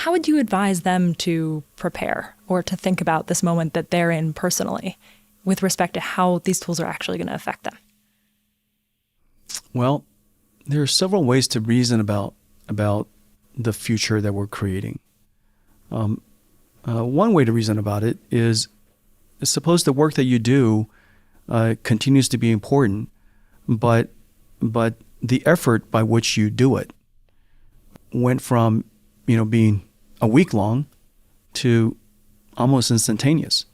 how would you advise them to prepare or to think about this moment that they're in personally with respect to how these tools are actually going to affect them? Well, there are several ways to reason about the future that we're creating. One way to reason about it is suppose the work that you do continues to be important, but the effort by which you do it went from being a week long to almost instantaneous.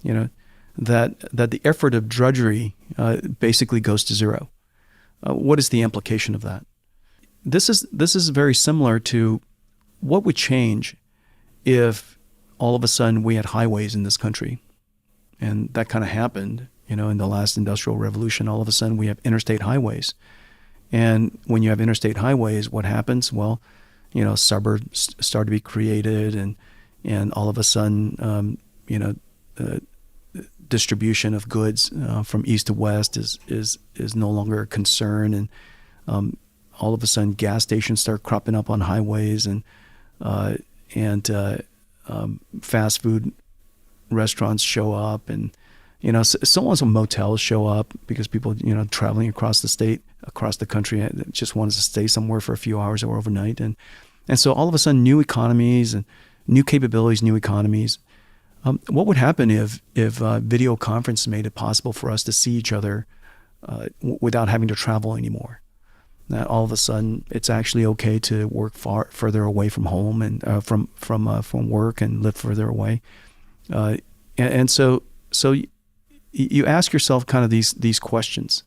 That the effort of drudgery basically goes to zero. What is the implication of that? This is very similar to what would change if all of a sudden we had highways in this country. And that kind of happened, in the last industrial revolution. All of a sudden we have interstate highways. And when you have interstate highways, what happens? Well, suburbs start to be created, and all of a sudden, distribution of goods from east to west is no longer a concern, and all of a sudden gas stations start cropping up on highways, and fast food restaurants show up, and so motels show up because people traveling across the state, across the country, just wanted to stay somewhere for a few hours or overnight, and so all of a sudden new economies and new capabilities, new economies. What would happen if video conference made it possible for us to see each other without having to travel anymore? That all of a sudden it's actually okay to work further away from home and from work and live further away, and so you ask yourself kind of these questions.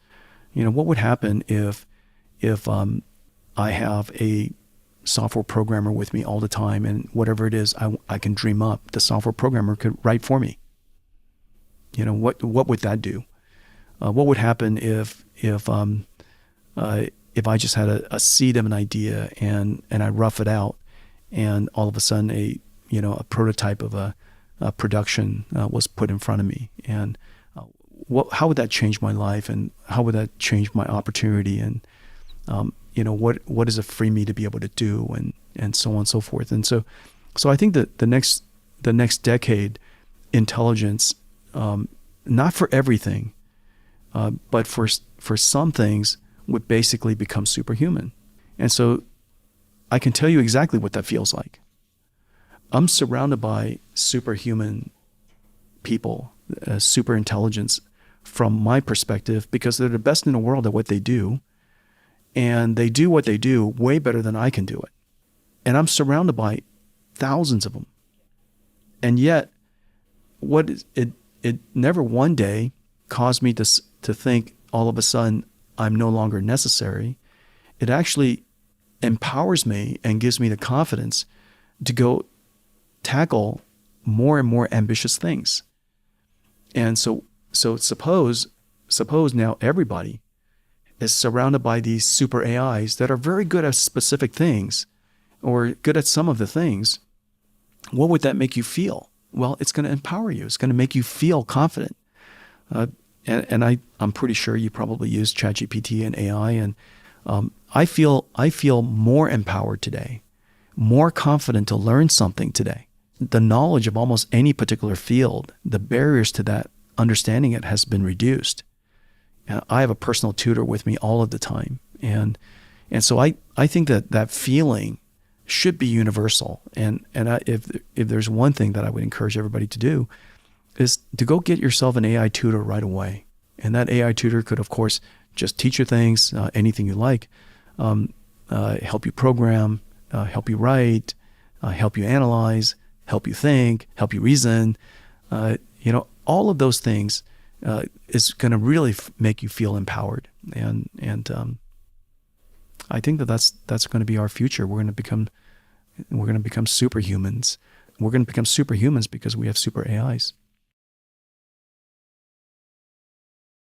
What would happen if I have a software programmer with me all the time, and whatever it is I can dream up, the software programmer could write for me? What would that do? What would happen if I just had a seed of an idea and I rough it out, and all of a sudden a prototype of a production was put in front of me, and how would that change my life, and how would that change my opportunity, and what does it free me to be able to do, and so on and so forth. And so I think that the next decade, intelligence, not for everything, but for some things, would basically become superhuman. And so I can tell you exactly what that feels like. I'm surrounded by superhuman people, super intelligence from my perspective, because they're the best in the world at what they do. And they do what they do way better than I can do it. And I'm surrounded by thousands of them. And yet, it never one day caused me to think all of a sudden I'm no longer necessary. It actually empowers me and gives me the confidence to go tackle more and more ambitious things. And so suppose now everybody is surrounded by these super AIs that are very good at specific things, or good at some of the things. What would that make you feel? Well, it's going to empower you. It's going to make you feel confident. And I'm pretty sure you probably use ChatGPT and AI, and I feel more empowered today, more confident to learn something today. The knowledge of almost any particular field, the barriers to that understanding it has been reduced. I have a personal tutor with me all of the time, and so I think that feeling should be universal. And if there's one thing that I would encourage everybody to do, is to go get yourself an AI tutor right away. And that AI tutor could, of course, just teach you things, anything you like, help you program, help you write, help you analyze, help you think, help you reason. All of those things is going to really make you feel empowered. And I think that's going to be our future. We're going to become superhumans. We're going to become superhumans because we have super AIs.